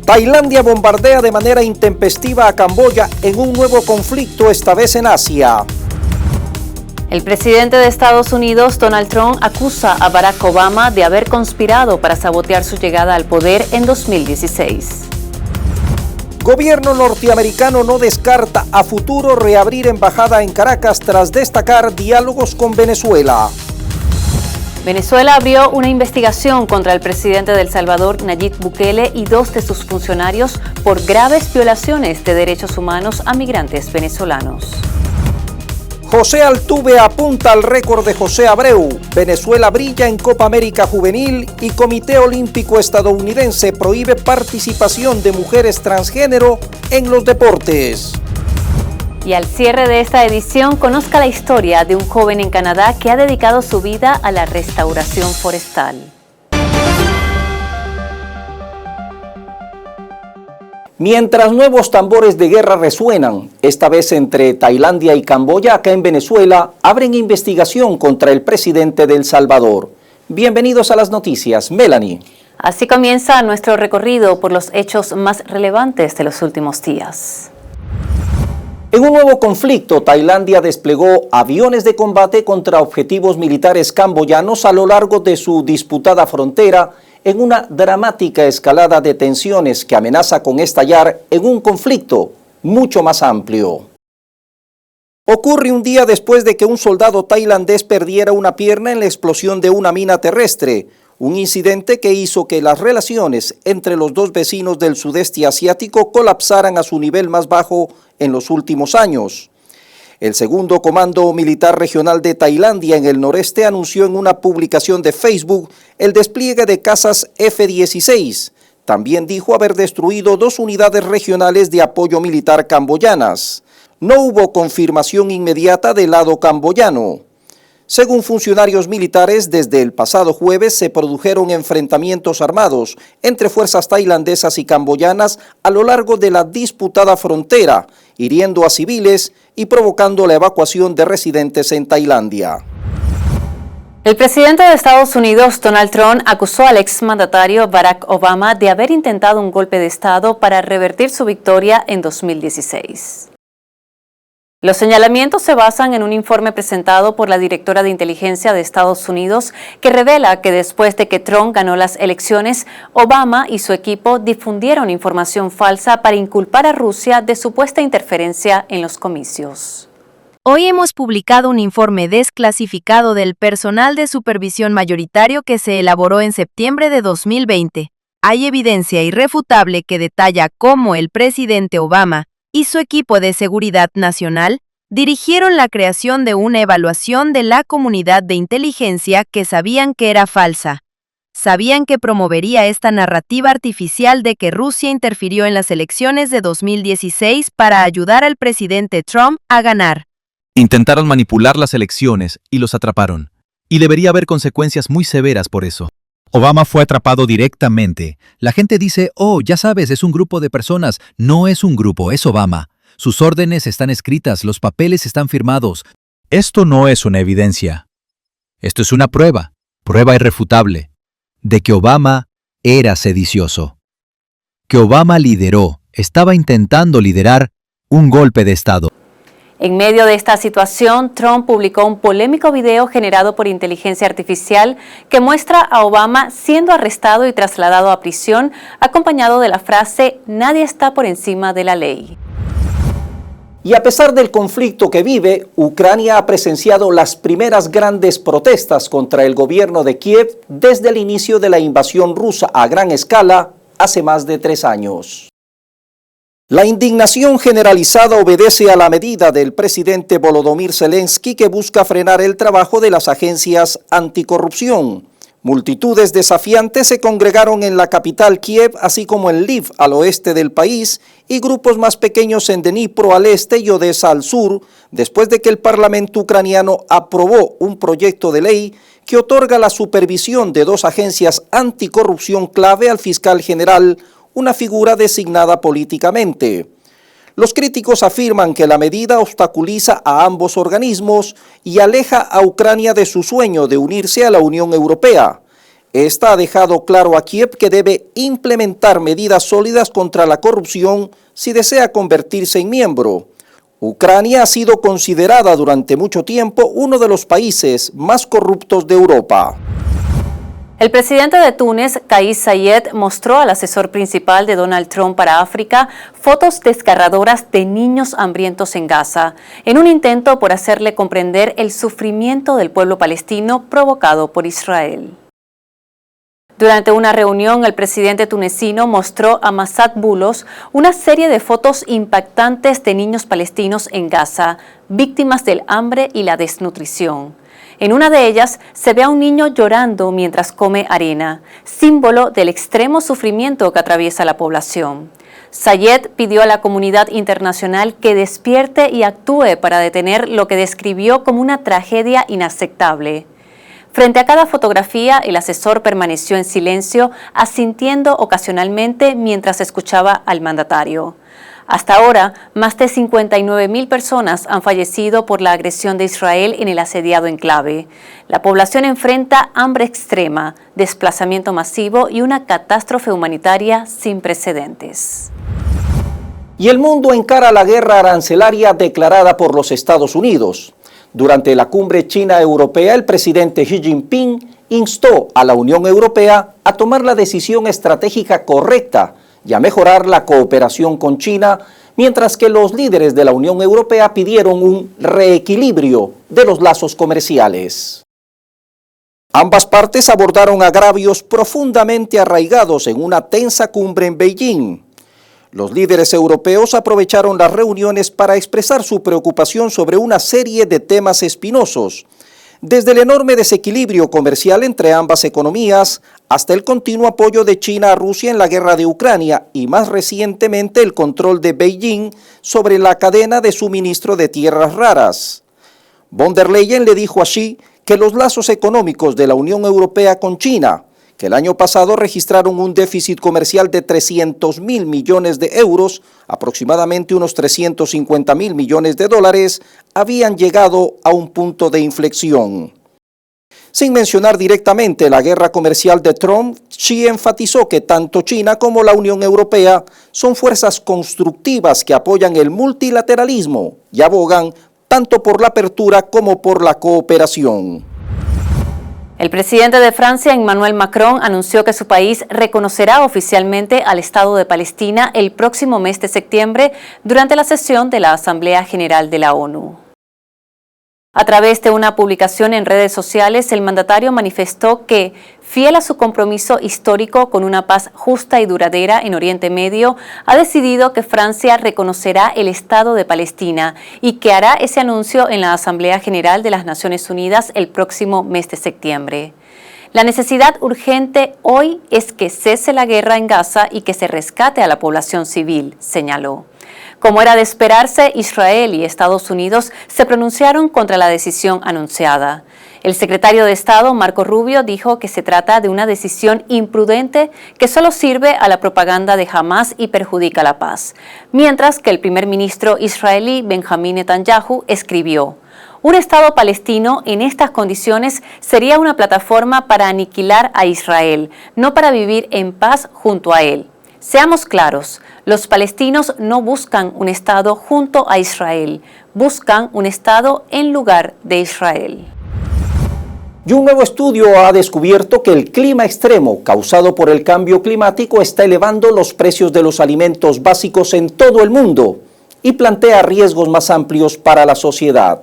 Tailandia bombardea de manera intempestiva a Camboya en un nuevo conflicto, esta vez en Asia. El presidente de Estados Unidos, Donald Trump, acusa a Barack Obama de haber conspirado para sabotear su llegada al poder en 2016. Gobierno norteamericano no descarta a futuro reabrir embajada en Caracas tras destacar diálogos con Venezuela. Venezuela abrió una investigación contra el presidente de El Salvador, Nayib Bukele, y 2 de sus funcionarios por graves violaciones de derechos humanos a migrantes venezolanos. José Altuve apunta al récord de José Abreu. Venezuela brilla en Copa América Juvenil y Comité Olímpico Estadounidense prohíbe participación de mujeres transgénero en los deportes. Y al cierre de esta edición, conozca la historia de un joven en Canadá que ha dedicado su vida a la restauración forestal. Mientras nuevos tambores de guerra resuenan, esta vez entre Tailandia y Camboya, acá en Venezuela, abren investigación contra el presidente de El Salvador. Bienvenidos a las noticias, Melanie. Así comienza nuestro recorrido por los hechos más relevantes de los últimos días. En un nuevo conflicto, Tailandia desplegó aviones de combate contra objetivos militares camboyanos a lo largo de su disputada frontera en una dramática escalada de tensiones que amenaza con estallar en un conflicto mucho más amplio. Ocurre un día después de que un soldado tailandés perdiera una pierna en la explosión de una mina terrestre, un incidente que hizo que las relaciones entre los dos vecinos del sudeste asiático colapsaran a su nivel más bajo en los últimos años. El segundo Comando Militar Regional de Tailandia en el noreste anunció en una publicación de Facebook el despliegue de cazas F-16. También dijo haber destruido 2 unidades regionales de apoyo militar camboyanas. No hubo confirmación inmediata del lado camboyano. Según funcionarios militares, desde el pasado jueves se produjeron enfrentamientos armados entre fuerzas tailandesas y camboyanas a lo largo de la disputada frontera, hiriendo a civiles y provocando la evacuación de residentes en Tailandia. El presidente de Estados Unidos, Donald Trump, acusó al exmandatario Barack Obama de haber intentado un golpe de Estado para revertir su victoria en 2016. Los señalamientos se basan en un informe presentado por la directora de inteligencia de Estados Unidos que revela que después de que Trump ganó las elecciones, Obama y su equipo difundieron información falsa para inculpar a Rusia de supuesta interferencia en los comicios. Hoy hemos publicado un informe desclasificado del personal de supervisión mayoritario que se elaboró en septiembre de 2020. Hay evidencia irrefutable que detalla cómo el presidente Obama y su equipo de seguridad nacional dirigieron la creación de una evaluación de la comunidad de inteligencia que sabían que era falsa. Sabían que promovería esta narrativa artificial de que Rusia interfirió en las elecciones de 2016 para ayudar al presidente Trump a ganar. Intentaron manipular las elecciones y los atraparon. Y debería haber consecuencias muy severas por eso. Obama fue atrapado directamente. La gente dice, oh, ya sabes, es un grupo de personas. No es un grupo, es Obama. Sus órdenes están escritas, los papeles están firmados. Esto no es una evidencia. Esto es una prueba irrefutable, de que Obama era sedicioso. Que Obama estaba intentando liderar un golpe de Estado. En medio de esta situación, Trump publicó un polémico video generado por inteligencia artificial que muestra a Obama siendo arrestado y trasladado a prisión, acompañado de la frase «Nadie está por encima de la ley». Y a pesar del conflicto que vive, Ucrania ha presenciado las primeras grandes protestas contra el gobierno de Kiev desde el inicio de la invasión rusa a gran escala hace más de 3 años. La indignación generalizada obedece a la medida del presidente Volodymyr Zelensky que busca frenar el trabajo de las agencias anticorrupción. Multitudes desafiantes se congregaron en la capital Kiev, así como en Lviv al oeste del país y grupos más pequeños en Dnipro al este y Odessa al sur, después de que el Parlamento ucraniano aprobó un proyecto de ley que otorga la supervisión de 2 agencias anticorrupción clave al fiscal general, una figura designada políticamente. Los críticos afirman que la medida obstaculiza a ambos organismos y aleja a Ucrania de su sueño de unirse a la Unión Europea. Esta ha dejado claro a Kiev que debe implementar medidas sólidas contra la corrupción si desea convertirse en miembro. Ucrania ha sido considerada durante mucho tiempo uno de los países más corruptos de Europa. El presidente de Túnez, Kais Saied, mostró al asesor principal de Donald Trump para África fotos desgarradoras de niños hambrientos en Gaza, en un intento por hacerle comprender el sufrimiento del pueblo palestino provocado por Israel. Durante una reunión, el presidente tunecino mostró a Massad Boulos una serie de fotos impactantes de niños palestinos en Gaza, víctimas del hambre y la desnutrición. En una de ellas se ve a un niño llorando mientras come arena, símbolo del extremo sufrimiento que atraviesa la población. Saied pidió a la comunidad internacional que despierte y actúe para detener lo que describió como una tragedia inaceptable. Frente a cada fotografía, el asesor permaneció en silencio, asintiendo ocasionalmente mientras escuchaba al mandatario. Hasta ahora, más de 59.000 personas han fallecido por la agresión de Israel en el asediado enclave. La población enfrenta hambre extrema, desplazamiento masivo y una catástrofe humanitaria sin precedentes. Y el mundo encara la guerra arancelaria declarada por los Estados Unidos. Durante la cumbre China-Europea, el presidente Xi Jinping instó a la Unión Europea a tomar la decisión estratégica correcta y a mejorar la cooperación con China, mientras que los líderes de la Unión Europea pidieron un reequilibrio de los lazos comerciales. Ambas partes abordaron agravios profundamente arraigados en una tensa cumbre en Beijing. Los líderes europeos aprovecharon las reuniones para expresar su preocupación sobre una serie de temas espinosos, desde el enorme desequilibrio comercial entre ambas economías hasta el continuo apoyo de China a Rusia en la guerra de Ucrania y más recientemente el control de Beijing sobre la cadena de suministro de tierras raras. Von der Leyen le dijo a Xi que los lazos económicos de la Unión Europea con China, que el año pasado registraron un déficit comercial de 300.000 millones de euros, aproximadamente unos 350.000 millones de dólares, habían llegado a un punto de inflexión. Sin mencionar directamente la guerra comercial de Trump, Xi enfatizó que tanto China como la Unión Europea son fuerzas constructivas que apoyan el multilateralismo y abogan tanto por la apertura como por la cooperación. El presidente de Francia, Emmanuel Macron, anunció que su país reconocerá oficialmente al Estado de Palestina el próximo mes de septiembre durante la sesión de la Asamblea General de la ONU. A través de una publicación en redes sociales, el mandatario manifestó que, fiel a su compromiso histórico con una paz justa y duradera en Oriente Medio, ha decidido que Francia reconocerá el Estado de Palestina y que hará ese anuncio en la Asamblea General de las Naciones Unidas el próximo mes de septiembre. La necesidad urgente hoy es que cese la guerra en Gaza y que se rescate a la población civil, señaló. Como era de esperarse, Israel y Estados Unidos se pronunciaron contra la decisión anunciada. El secretario de Estado, Marco Rubio, dijo que se trata de una decisión imprudente que solo sirve a la propaganda de Hamás y perjudica la paz. Mientras que el primer ministro israelí, Benjamín Netanyahu, escribió: un Estado palestino en estas condiciones sería una plataforma para aniquilar a Israel, no para vivir en paz junto a él. Seamos claros, los palestinos no buscan un Estado junto a Israel, buscan un Estado en lugar de Israel. Y un nuevo estudio ha descubierto que el clima extremo causado por el cambio climático está elevando los precios de los alimentos básicos en todo el mundo y plantea riesgos más amplios para la sociedad.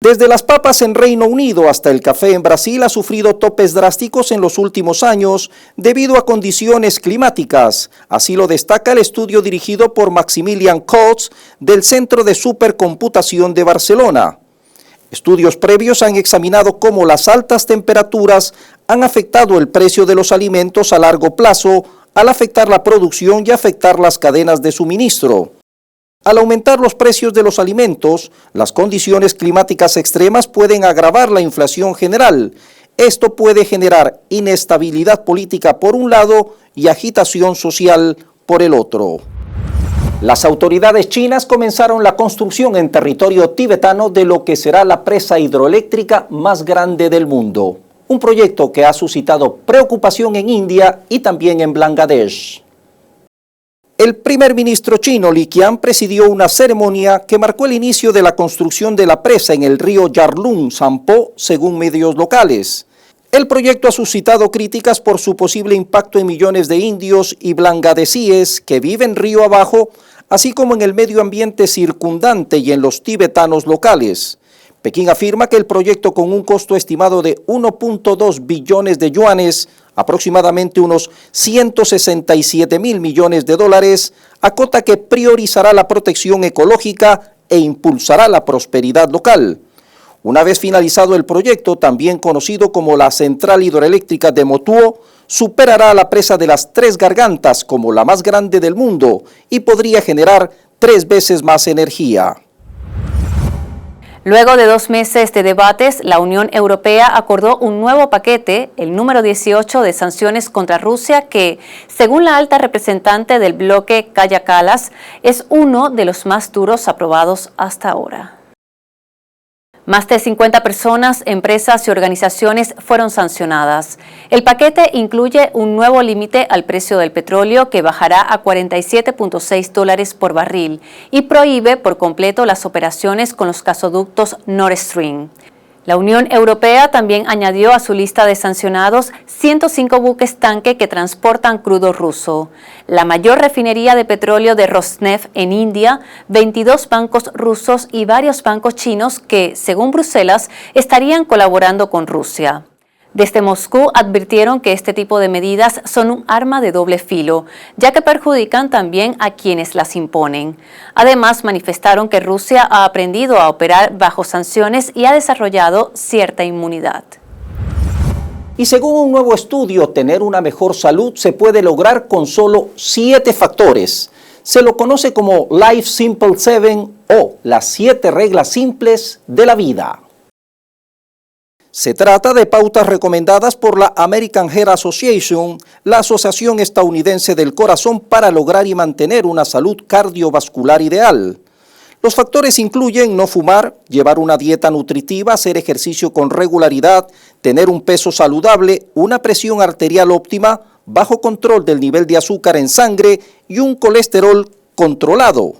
Desde las papas en Reino Unido hasta el café en Brasil ha sufrido topes drásticos en los últimos años debido a condiciones climáticas. Así lo destaca el estudio dirigido por Maximilian Coates del Centro de Supercomputación de Barcelona. Estudios previos han examinado cómo las altas temperaturas han afectado el precio de los alimentos a largo plazo al afectar la producción y afectar las cadenas de suministro. Al aumentar los precios de los alimentos, las condiciones climáticas extremas pueden agravar la inflación general. Esto puede generar inestabilidad política por un lado y agitación social por el otro. Las autoridades chinas comenzaron la construcción en territorio tibetano de lo que será la presa hidroeléctrica más grande del mundo. un proyecto que ha suscitado preocupación en India y también en Bangladesh. El primer ministro chino Li Qiang presidió una ceremonia que marcó el inicio de la construcción de la presa en el río Yarlung Sampo, según medios locales. El proyecto ha suscitado críticas por su posible impacto en millones de indios y bangladesíes que viven río abajo, así como en el medio ambiente circundante y en los tibetanos locales. Pekín afirma que el proyecto, con un costo estimado de 1.2 billones de yuanes, aproximadamente unos 167.000 millones de dólares, acota que priorizará la protección ecológica e impulsará la prosperidad local. Una vez finalizado el proyecto, también conocido como la Central Hidroeléctrica de Motuo, superará a la presa de las Tres Gargantas como la más grande del mundo y podría generar 3 veces más energía. Luego de 2 meses de debates, la Unión Europea acordó un nuevo paquete, el número 18 de sanciones contra Rusia, que, según la alta representante del bloque Kaja Kallas, es uno de los más duros aprobados hasta ahora. Más de 50 personas, empresas y organizaciones fueron sancionadas. El paquete incluye un nuevo límite al precio del petróleo que bajará a $47.6 por barril y prohíbe por completo las operaciones con los gasoductos Nord Stream. La Unión Europea también añadió a su lista de sancionados 105 buques tanque que transportan crudo ruso, la mayor refinería de petróleo de Rosneft en India, 22 bancos rusos y varios bancos chinos que, según Bruselas, estarían colaborando con Rusia. Desde Moscú advirtieron que este tipo de medidas son un arma de doble filo, ya que perjudican también a quienes las imponen. Además, manifestaron que Rusia ha aprendido a operar bajo sanciones y ha desarrollado cierta inmunidad. Y según un nuevo estudio, tener una mejor salud se puede lograr con solo 7 factores. Se lo conoce como Life Simple 7 o las 7 reglas simples de la vida. Se trata de pautas recomendadas por la American Heart Association, la Asociación Estadounidense del Corazón, para lograr y mantener una salud cardiovascular ideal. Los factores incluyen no fumar, llevar una dieta nutritiva, hacer ejercicio con regularidad, tener un peso saludable, una presión arterial óptima, bajo control del nivel de azúcar en sangre y un colesterol controlado.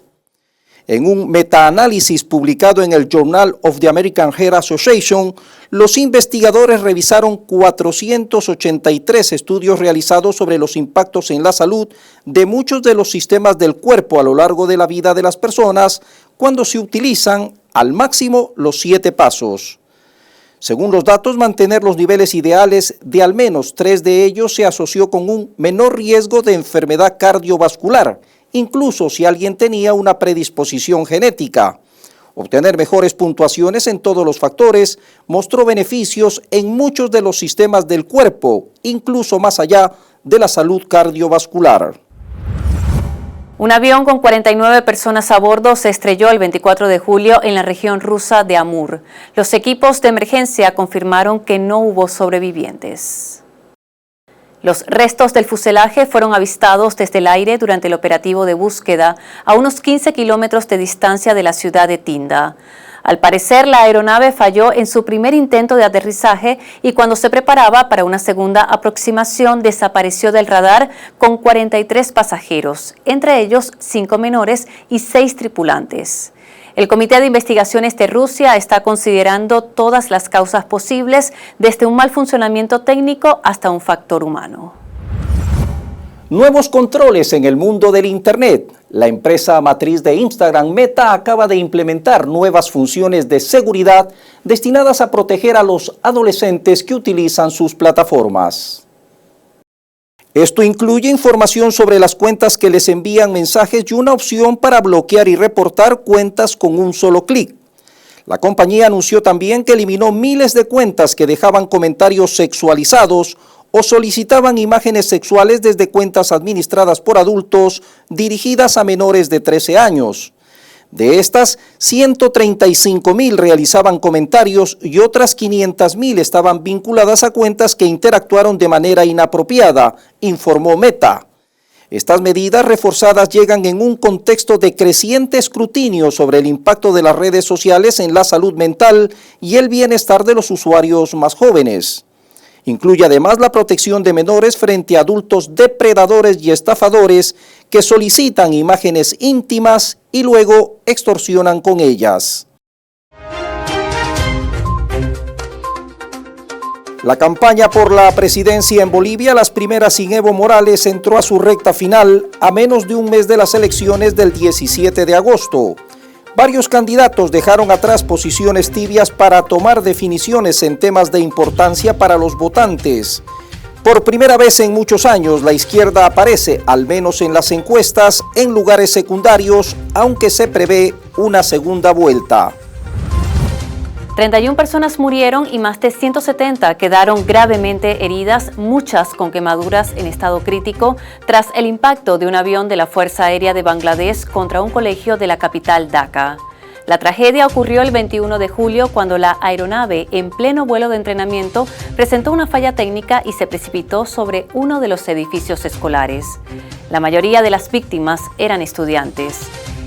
En un metaanálisis publicado en el Journal of the American Heart Association, los investigadores revisaron 483 estudios realizados sobre los impactos en la salud de muchos de los sistemas del cuerpo a lo largo de la vida de las personas cuando se utilizan al máximo los 7 pasos. Según los datos, mantener los niveles ideales de al menos 3 de ellos se asoció con un menor riesgo de enfermedad cardiovascular, incluso si alguien tenía una predisposición genética. Obtener mejores puntuaciones en todos los factores mostró beneficios en muchos de los sistemas del cuerpo, incluso más allá de la salud cardiovascular. Un avión con 49 personas a bordo se estrelló el 24 de julio en la región rusa de Amur. Los equipos de emergencia confirmaron que no hubo sobrevivientes. Los restos del fuselaje fueron avistados desde el aire durante el operativo de búsqueda a unos 15 kilómetros de distancia de la ciudad de Tinda. Al parecer, la aeronave falló en su primer intento de aterrizaje y cuando se preparaba para una segunda aproximación desapareció del radar con 43 pasajeros, entre ellos 5 menores y 6 tripulantes. El Comité de Investigaciones de Rusia está considerando todas las causas posibles, desde un mal funcionamiento técnico hasta un factor humano. Nuevos controles en el mundo del Internet. La empresa matriz de Instagram, Meta, acaba de implementar nuevas funciones de seguridad destinadas a proteger a los adolescentes que utilizan sus plataformas. Esto incluye información sobre las cuentas que les envían mensajes y una opción para bloquear y reportar cuentas con un solo clic. La compañía anunció también que eliminó miles de cuentas que dejaban comentarios sexualizados o solicitaban imágenes sexuales desde cuentas administradas por adultos dirigidas a menores de 13 años. De estas, 135.000 realizaban comentarios y otras 500.000 estaban vinculadas a cuentas que interactuaron de manera inapropiada, informó Meta. Estas medidas reforzadas llegan en un contexto de creciente escrutinio sobre el impacto de las redes sociales en la salud mental y el bienestar de los usuarios más jóvenes. Incluye además la protección de menores frente a adultos depredadores y estafadores que solicitan imágenes íntimas y luego extorsionan con ellas. La campaña por la presidencia en Bolivia, las primeras sin Evo Morales, entró a su recta final a menos de un mes de las elecciones del 17 de agosto. Varios candidatos dejaron atrás posiciones tibias para tomar definiciones en temas de importancia para los votantes. Por primera vez en muchos años, la izquierda aparece, al menos en las encuestas, en lugares secundarios, aunque se prevé una segunda vuelta. 31 personas murieron y más de 170 quedaron gravemente heridas, muchas con quemaduras en estado crítico, tras el impacto de un avión de la Fuerza Aérea de Bangladesh contra un colegio de la capital Dhaka. La tragedia ocurrió el 21 de julio cuando la aeronave, en pleno vuelo de entrenamiento, presentó una falla técnica y se precipitó sobre uno de los edificios escolares. La mayoría de las víctimas eran estudiantes.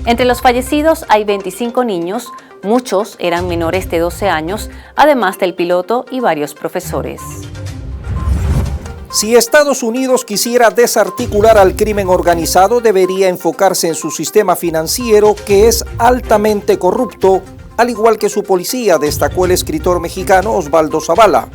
Entre los fallecidos hay 25 niños, muchos eran menores de 12 años, además del piloto y varios profesores. Si Estados Unidos quisiera desarticular al crimen organizado, debería enfocarse en su sistema financiero, que es altamente corrupto, al igual que su policía, destacó el escritor mexicano Osvaldo Zavala.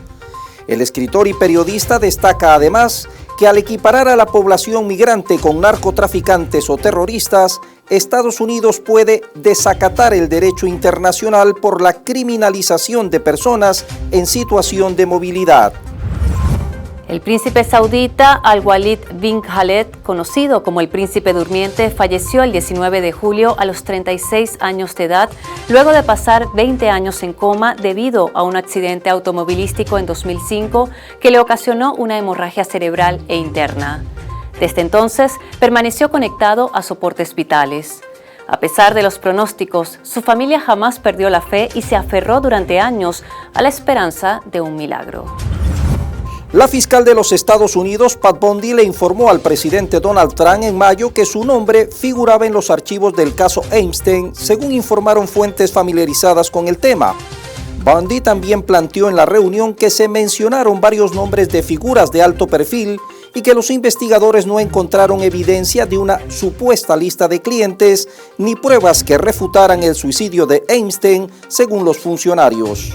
El escritor y periodista destaca además que al equiparar a la población migrante con narcotraficantes o terroristas, Estados Unidos puede desacatar el derecho internacional por la criminalización de personas en situación de movilidad. El príncipe saudita Al-Walid bin Khaled, conocido como el príncipe durmiente, falleció el 19 de julio a los 36 años de edad, luego de pasar 20 años en coma debido a un accidente automovilístico en 2005 que le ocasionó una hemorragia cerebral e interna. Desde entonces, permaneció conectado a soportes vitales. A pesar de los pronósticos, su familia jamás perdió la fe y se aferró durante años a la esperanza de un milagro. La fiscal de los Estados Unidos, Pat Bundy, le informó al presidente Donald Trump en mayo que su nombre figuraba en los archivos del caso Epstein, según informaron fuentes familiarizadas con el tema. Bundy también planteó en la reunión que se mencionaron varios nombres de figuras de alto perfil y que los investigadores no encontraron evidencia de una supuesta lista de clientes ni pruebas que refutaran el suicidio de Epstein, según los funcionarios.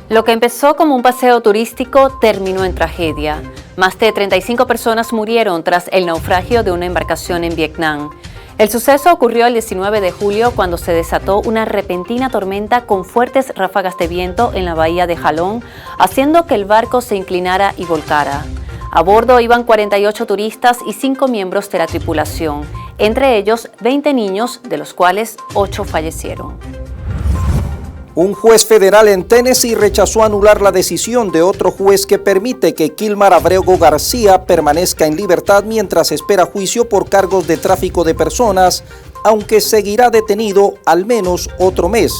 Lo que empezó como un paseo turístico terminó en tragedia. Más de 35 personas murieron tras el naufragio de una embarcación en Vietnam. El suceso ocurrió el 19 de julio cuando se desató una repentina tormenta con fuertes ráfagas de viento en la bahía de Halong, haciendo que el barco se inclinara y volcara. A bordo iban 48 turistas y 5 miembros de la tripulación, entre ellos 20 niños, de los cuales 8 fallecieron. Un juez federal en Tennessee rechazó anular la decisión de otro juez que permite que Kilmar Abrego García permanezca en libertad mientras espera juicio por cargos de tráfico de personas, aunque seguirá detenido al menos otro mes.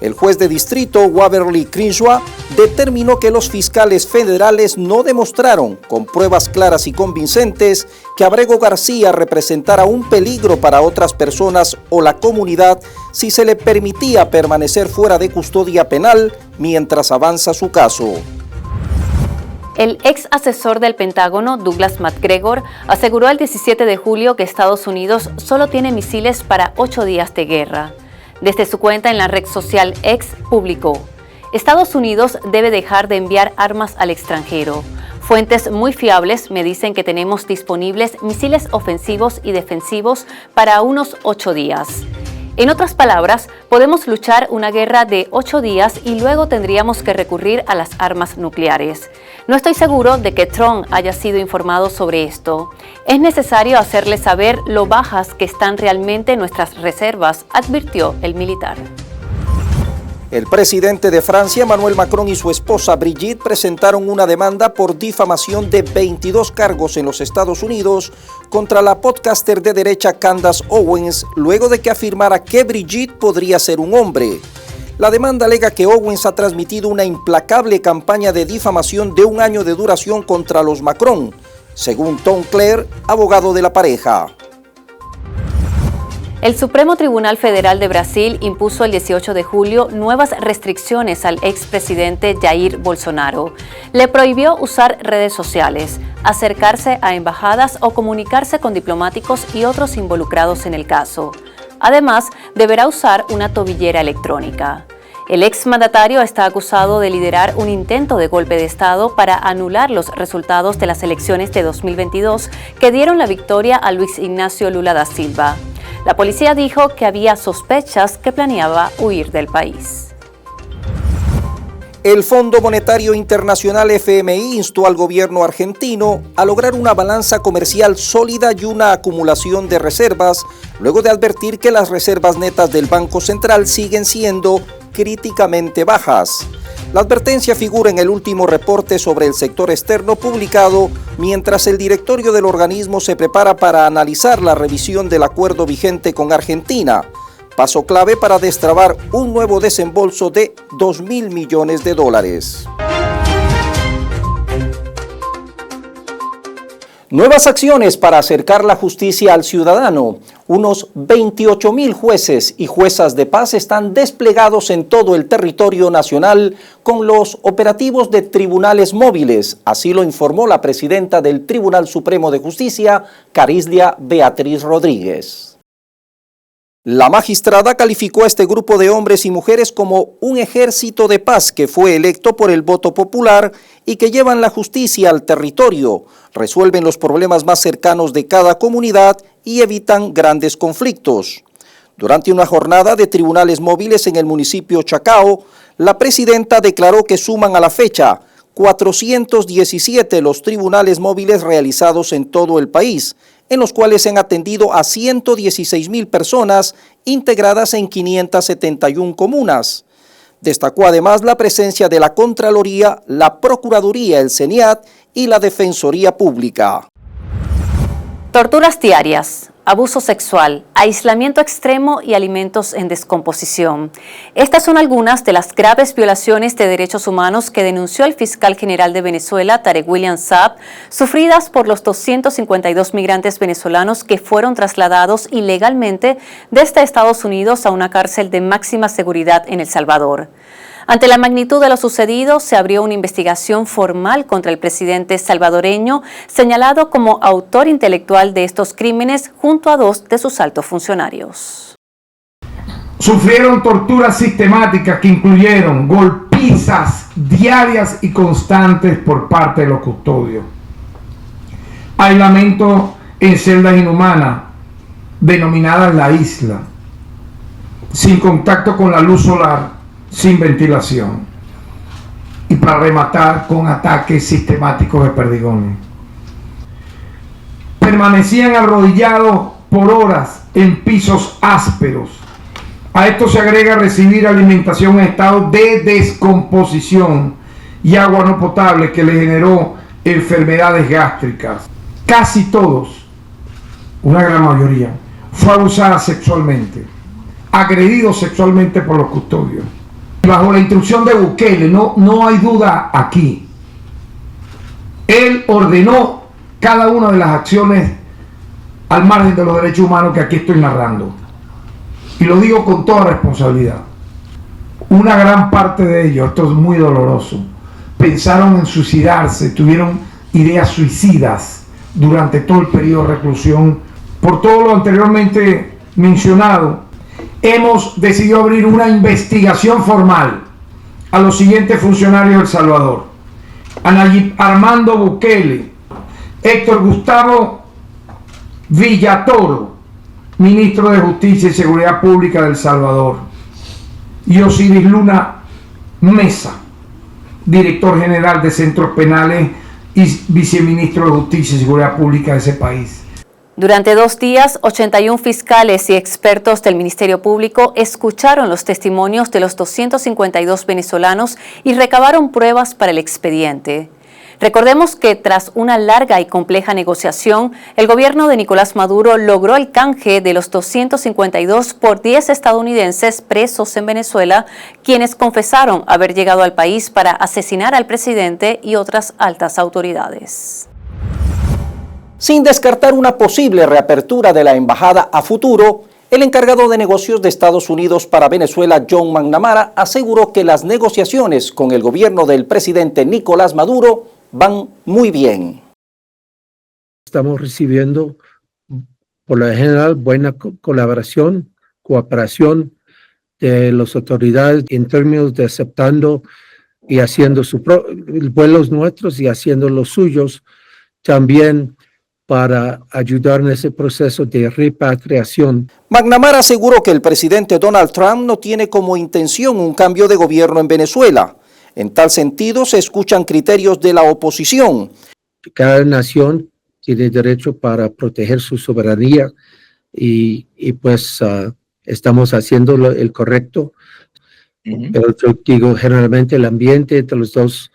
El juez de distrito, Waverly Crenshaw, determinó que los fiscales federales no demostraron, con pruebas claras y convincentes, que Abrego García representara un peligro para otras personas o la comunidad si se le permitía permanecer fuera de custodia penal mientras avanza su caso. El ex asesor del Pentágono, Douglas MacGregor, aseguró el 17 de julio que Estados Unidos solo tiene misiles para 8 días de guerra. Desde su cuenta en la red social X publicó: Estados Unidos debe dejar de enviar armas al extranjero. Fuentes muy fiables me dicen que tenemos disponibles misiles ofensivos y defensivos para unos 8 días. En otras palabras, podemos luchar una guerra de 8 días y luego tendríamos que recurrir a las armas nucleares. No estoy seguro de que Trump haya sido informado sobre esto. Es necesario hacerle saber lo bajas que están realmente nuestras reservas, advirtió el militar. El presidente de Francia, Emmanuel Macron, y su esposa Brigitte presentaron una demanda por difamación de 22 cargos en los Estados Unidos contra la podcaster de derecha Candace Owens, luego de que afirmara que Brigitte podría ser un hombre. La demanda alega que Owens ha transmitido una implacable campaña de difamación de 1 año de duración contra los Macron, según Tom Clare, abogado de la pareja. El Supremo Tribunal Federal de Brasil impuso el 18 de julio nuevas restricciones al expresidente Jair Bolsonaro. Le prohibió usar redes sociales, acercarse a embajadas o comunicarse con diplomáticos y otros involucrados en el caso. Además, deberá usar una tobillera electrónica. El exmandatario está acusado de liderar un intento de golpe de Estado para anular los resultados de las elecciones de 2022 que dieron la victoria a Luis Ignacio Lula da Silva. La policía dijo que había sospechas que planeaba huir del país. El Fondo Monetario Internacional FMI instó al gobierno argentino a lograr una balanza comercial sólida y una acumulación de reservas, luego de advertir que las reservas netas del Banco Central siguen siendo críticamente bajas. La advertencia figura en el último reporte sobre el sector externo publicado mientras el directorio del organismo se prepara para analizar la revisión del acuerdo vigente con Argentina, paso clave para destrabar un nuevo desembolso de $2.000 millones. Nuevas acciones para acercar la justicia al ciudadano. Unos 28.000 jueces y juezas de paz están desplegados en todo el territorio nacional con los operativos de tribunales móviles. Así lo informó la presidenta del Tribunal Supremo de Justicia, Carislia Beatriz Rodríguez. La magistrada calificó a este grupo de hombres y mujeres como un ejército de paz que fue electo por el voto popular y que llevan la justicia al territorio, resuelven los problemas más cercanos de cada comunidad y evitan grandes conflictos. Durante una jornada de tribunales móviles en el municipio Chacao, la presidenta declaró que suman a la fecha 417 los tribunales móviles realizados en todo el país, en los cuales se han atendido a 116.000 personas integradas en 571 comunas. Destacó además la presencia de la Contraloría, la Procuraduría, el CENIAT y la Defensoría Pública. Torturas diarias, abuso sexual, aislamiento extremo y alimentos en descomposición. Estas son algunas de las graves violaciones de derechos humanos que denunció el fiscal general de Venezuela, Tarek William Saab, sufridas por los 252 migrantes venezolanos que fueron trasladados ilegalmente desde Estados Unidos a una cárcel de máxima seguridad en El Salvador. Ante la magnitud de lo sucedido, se abrió una investigación formal contra el presidente salvadoreño, señalado como autor intelectual de estos crímenes junto a 2 de sus altos funcionarios. Sufrieron torturas sistemáticas que incluyeron golpizas diarias y constantes por parte de los custodios, aislamiento en celdas inhumanas, denominadas la isla, sin contacto con la luz solar, sin ventilación, y para rematar con ataques sistemáticos de perdigones. Permanecían arrodillados por horas en pisos ásperos. A esto se agrega recibir alimentación en estado de descomposición y agua no potable que le generó enfermedades gástricas. Casi todos, una gran mayoría, fue abusada sexualmente, agredido sexualmente por los custodios. Bajo la instrucción de Bukele, no hay duda aquí. Él ordenó cada una de las acciones al margen de los derechos humanos que aquí estoy narrando. Y lo digo con toda responsabilidad. Una gran parte de ellos, esto es muy doloroso, pensaron en suicidarse, tuvieron ideas suicidas durante todo el periodo de reclusión. Por todo lo anteriormente mencionado, hemos decidido abrir una investigación formal a los siguientes funcionarios de El Salvador: a Nayib Armando Bukele, Héctor Gustavo Villatoro, ministro de Justicia y Seguridad Pública de El Salvador, y Osiris Luna Mesa, director general de Centros Penales y viceministro de Justicia y Seguridad Pública de ese país. Durante 2 días, 81 fiscales y expertos del Ministerio Público escucharon los testimonios de los 252 venezolanos y recabaron pruebas para el expediente. Recordemos que tras una larga y compleja negociación, el gobierno de Nicolás Maduro logró el canje de los 252 por 10 estadounidenses presos en Venezuela, quienes confesaron haber llegado al país para asesinar al presidente y otras altas autoridades. Sin descartar una posible reapertura de la embajada a futuro, El encargado de negocios de Estados Unidos para Venezuela, John McNamara, aseguró que las negociaciones con el gobierno del presidente Nicolás Maduro van muy bien. Estamos recibiendo, por lo general, buena colaboración, cooperación de las autoridades en términos de aceptando y haciendo sus vuelos nuestros y haciendo los suyos también para ayudar en ese proceso de repatriación. McNamara aseguró que el presidente Donald Trump no tiene como intención un cambio de gobierno en Venezuela. En tal sentido, se escuchan criterios de la oposición. Cada nación tiene derecho para proteger su soberanía y estamos haciendo el correcto. Pero yo digo, generalmente el ambiente entre las dos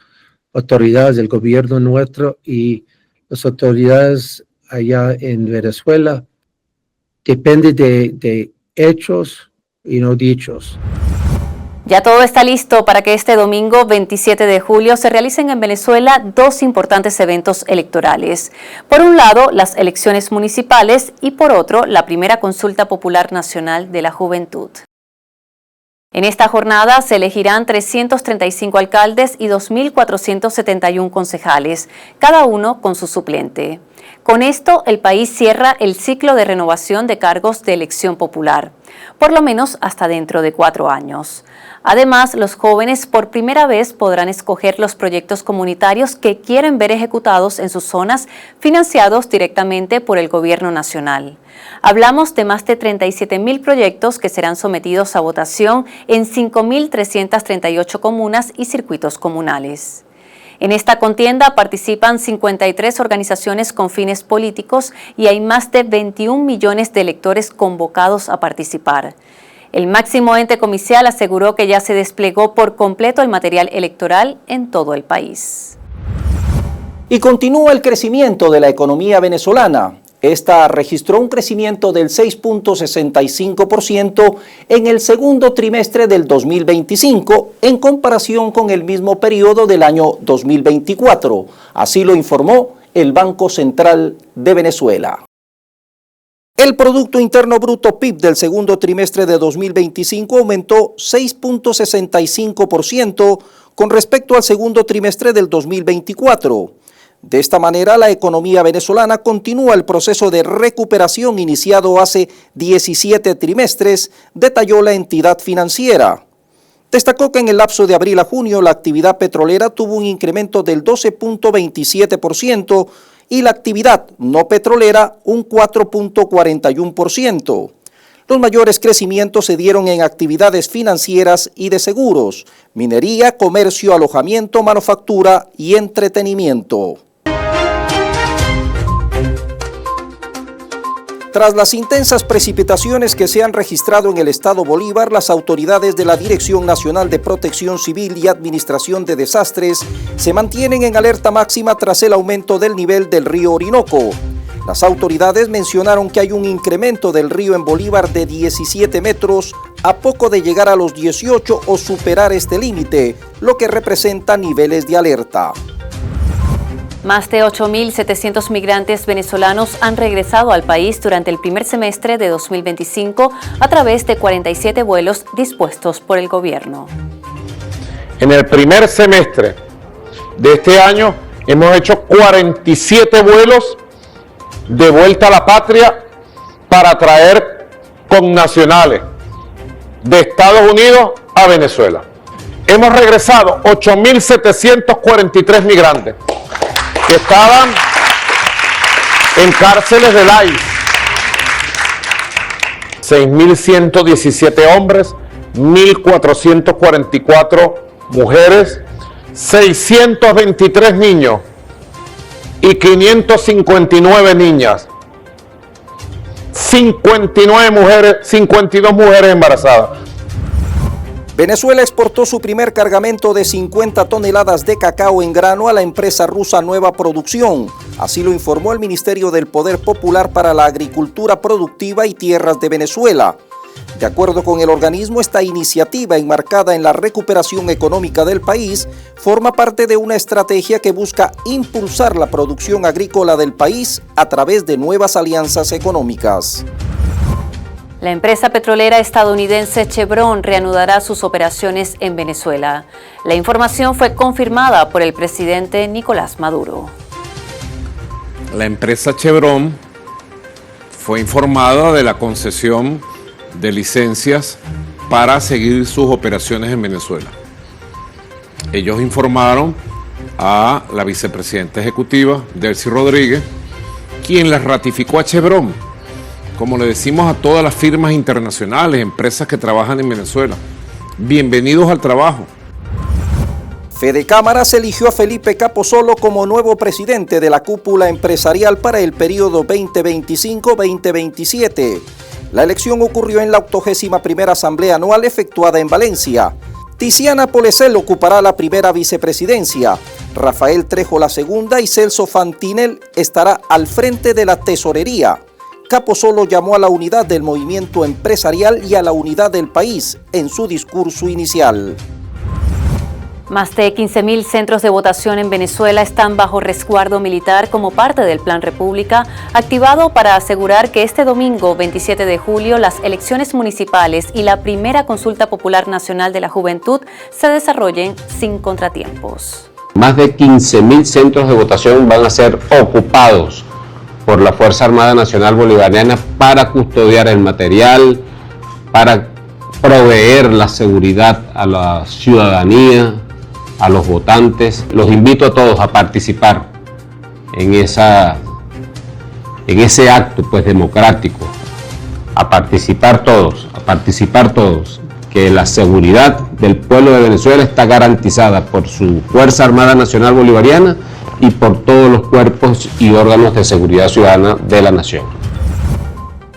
autoridades, el gobierno nuestro y las autoridades allá en Venezuela, depende de hechos y no dichos. Ya todo está listo para que este domingo 27 de julio se realicen en Venezuela dos importantes eventos electorales. Por un lado, las elecciones municipales y por otro, la primera consulta popular nacional de la juventud. En esta jornada se elegirán 335 alcaldes y 2.471 concejales, cada uno con su suplente. Con esto, el país cierra el ciclo de renovación de cargos de elección popular, por lo menos hasta dentro de 4 años. Además, los jóvenes por primera vez podrán escoger los proyectos comunitarios que quieren ver ejecutados en sus zonas, financiados directamente por el gobierno nacional. Hablamos de más de 37.000 proyectos que serán sometidos a votación en 5.338 comunas y circuitos comunales. En esta contienda participan 53 organizaciones con fines políticos y hay más de 21 millones de electores convocados a participar. El máximo ente comicial aseguró que ya se desplegó por completo el material electoral en todo el país. Y continúa el crecimiento de la economía venezolana. Esta registró un crecimiento del 6.65% en el segundo trimestre del 2025 en comparación con el mismo periodo del año 2024. Así lo informó el Banco Central de Venezuela. El Producto Interno Bruto PIB del segundo trimestre de 2025 aumentó 6.65% con respecto al segundo trimestre del 2024. De esta manera, la economía venezolana continúa el proceso de recuperación iniciado hace 17 trimestres, detalló la entidad financiera. Destacó que en el lapso de abril a junio la actividad petrolera tuvo un incremento del 12.27% y la actividad no petrolera un 4.41%. Los mayores crecimientos se dieron en actividades financieras y de seguros, minería, comercio, alojamiento, manufactura y entretenimiento. Tras las intensas precipitaciones que se han registrado en el estado Bolívar, las autoridades de la Dirección Nacional de Protección Civil y Administración de Desastres se mantienen en alerta máxima tras el aumento del nivel del río Orinoco. Las autoridades mencionaron que hay un incremento del río en Bolívar de 17 metros a poco de llegar a los 18 o superar este límite, lo que representa niveles de alerta. Más de 8.700 migrantes venezolanos han regresado al país durante el primer semestre de 2025 a través de 47 vuelos dispuestos por el gobierno. En el primer semestre de este año hemos hecho 47 vuelos de vuelta a la patria para traer connacionales de Estados Unidos a Venezuela. Hemos regresado 8.743 migrantes que estaban en cárceles del ICE, 6.117 hombres, 1.444 mujeres, 623 niños y 559 niñas, 52 mujeres embarazadas. Venezuela exportó su primer cargamento de 50 toneladas de cacao en grano a la empresa rusa Nueva Producción. Así lo informó el Ministerio del Poder Popular para la Agricultura Productiva y Tierras de Venezuela. De acuerdo con el organismo, esta iniciativa, enmarcada en la recuperación económica del país, forma parte de una estrategia que busca impulsar la producción agrícola del país a través de nuevas alianzas económicas. La empresa petrolera estadounidense Chevron reanudará sus operaciones en Venezuela. La información fue confirmada por el presidente Nicolás Maduro. La empresa Chevron fue informada de la concesión de licencias para seguir sus operaciones en Venezuela. Ellos informaron a la vicepresidenta ejecutiva, Delcy Rodríguez, quien les ratificó a Chevron, como le decimos a todas las firmas internacionales, empresas que trabajan en Venezuela. Bienvenidos al trabajo. Fede Cámaras eligió a Felipe Capozolo como nuevo presidente de la cúpula empresarial para el periodo 2025-2027. La elección ocurrió en la 81ª Asamblea Anual efectuada en Valencia. Tiziana Polesel ocupará la primera vicepresidencia, Rafael Trejo la segunda y Celso Fantinel estará al frente de la tesorería. Capozolo llamó a la unidad del movimiento empresarial y a la unidad del país en su discurso inicial. Más de 15.000 centros de votación en Venezuela están bajo resguardo militar como parte del Plan República, activado para asegurar que este domingo 27 de julio las elecciones municipales y la primera consulta popular nacional de la juventud se desarrollen sin contratiempos. Más de 15.000 centros de votación van a ser ocupados por la Fuerza Armada Nacional Bolivariana para custodiar el material, para proveer la seguridad a la ciudadanía, a los votantes. Los invito a todos a participar en ese acto pues democrático, a participar todos, que la seguridad del pueblo de Venezuela está garantizada por su Fuerza Armada Nacional Bolivariana y por todos los cuerpos y órganos de seguridad ciudadana de la nación.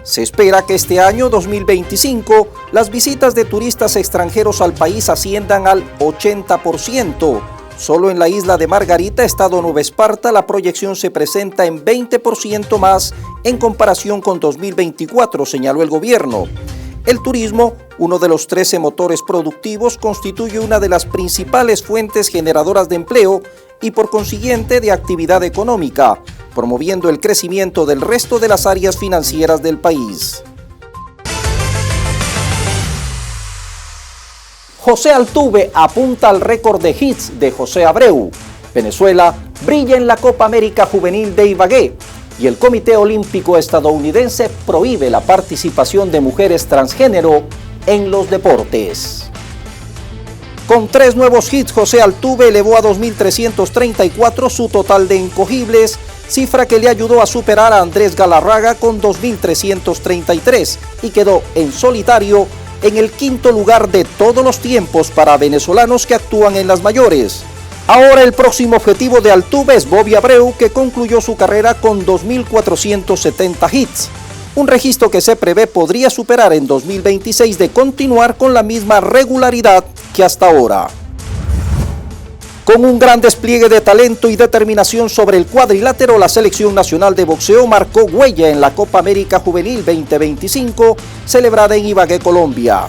Se espera que este año 2025 las visitas de turistas extranjeros al país asciendan al 80%. Solo en la isla de Margarita, estado Nueva Esparta, la proyección se presenta en 20% más en comparación con 2024, señaló el gobierno. El turismo, uno de los 13 motores productivos, constituye una de las principales fuentes generadoras de empleo y por consiguiente de actividad económica, promoviendo el crecimiento del resto de las áreas financieras del país. José Altuve apunta al récord de hits de José Abreu. Venezuela brilla en la Copa América Juvenil de Ibagué y el Comité Olímpico Estadounidense prohíbe la participación de mujeres transgénero en los deportes. Con 3 nuevos hits, José Altuve elevó a 2.334 su total de incogibles, cifra que le ayudó a superar a Andrés Galarraga con 2.333 y quedó en solitario en el 5º lugar de todos los tiempos para venezolanos que actúan en las mayores. Ahora el próximo objetivo de Altuve es Bobby Abreu, que concluyó su carrera con 2.470 hits. Un registro que se prevé podría superar en 2026 de continuar con la misma regularidad que hasta ahora. Con un gran despliegue de talento y determinación sobre el cuadrilátero, la Selección Nacional de Boxeo marcó huella en la Copa América Juvenil 2025, celebrada en Ibagué, Colombia.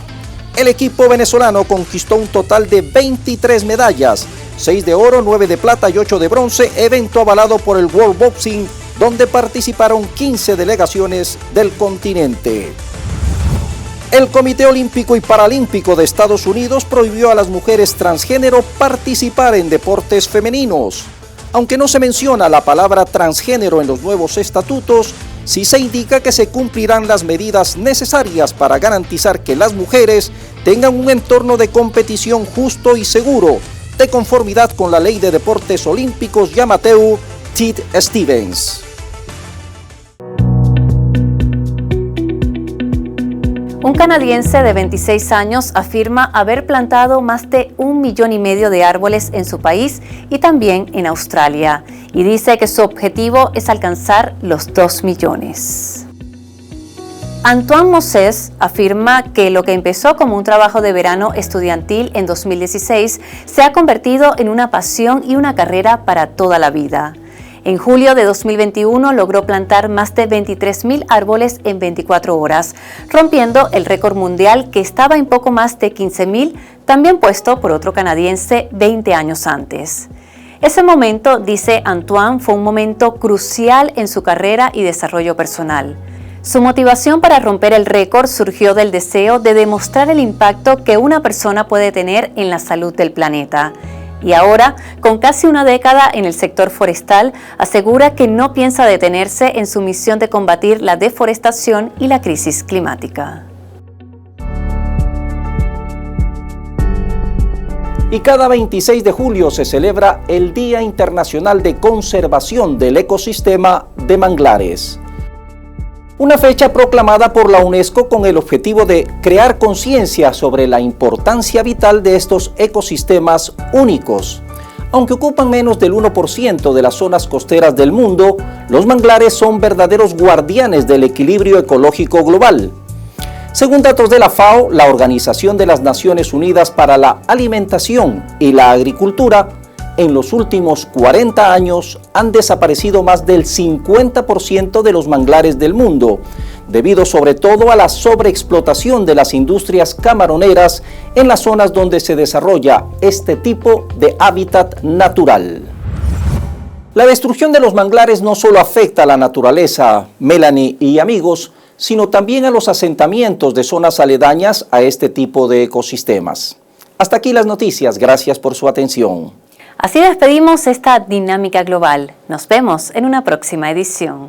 El equipo venezolano conquistó un total de 23 medallas, 6 de oro, 9 de plata y 8 de bronce, evento avalado por el World Boxing, donde participaron 15 delegaciones del continente. El Comité Olímpico y Paralímpico de Estados Unidos prohibió a las mujeres transgénero participar en deportes femeninos. Aunque no se menciona la palabra transgénero en los nuevos estatutos, sí se indica que se cumplirán las medidas necesarias para garantizar que las mujeres tengan un entorno de competición justo y seguro, de conformidad con la Ley de Deportes Olímpicos y Amateur, Ted Stevens. Un canadiense de 26 años afirma haber plantado más de 1,5 millones de árboles en su país y también en Australia, y dice que su objetivo es alcanzar los 2 millones. Antoine Moses afirma que lo que empezó como un trabajo de verano estudiantil en 2016 se ha convertido en una pasión y una carrera para toda la vida. En julio de 2021 logró plantar más de 23,000 árboles en 24 horas, rompiendo el récord mundial que estaba en poco más de 15,000, también puesto por otro canadiense 20 años antes. Ese momento, dice Antoine, fue un momento crucial en su carrera y desarrollo personal. Su motivación para romper el récord surgió del deseo de demostrar el impacto que una persona puede tener en la salud del planeta. Y ahora, con casi una década en el sector forestal, asegura que no piensa detenerse en su misión de combatir la deforestación y la crisis climática. Y cada 26 de julio se celebra el Día Internacional de Conservación del Ecosistema de Manglares. Una fecha proclamada por la UNESCO con el objetivo de crear conciencia sobre la importancia vital de estos ecosistemas únicos. Aunque ocupan menos del 1% de las zonas costeras del mundo, los manglares son verdaderos guardianes del equilibrio ecológico global. Según datos de la FAO, la Organización de las Naciones Unidas para la Alimentación y la Agricultura, en los últimos 40 años han desaparecido más del 50% de los manglares del mundo, debido sobre todo a la sobreexplotación de las industrias camaroneras en las zonas donde se desarrolla este tipo de hábitat natural. La destrucción de los manglares no solo afecta a la naturaleza, Melanie y amigos, sino también a los asentamientos de zonas aledañas a este tipo de ecosistemas. Hasta aquí las noticias, gracias por su atención. Así despedimos esta dinámica global. Nos vemos en una próxima edición.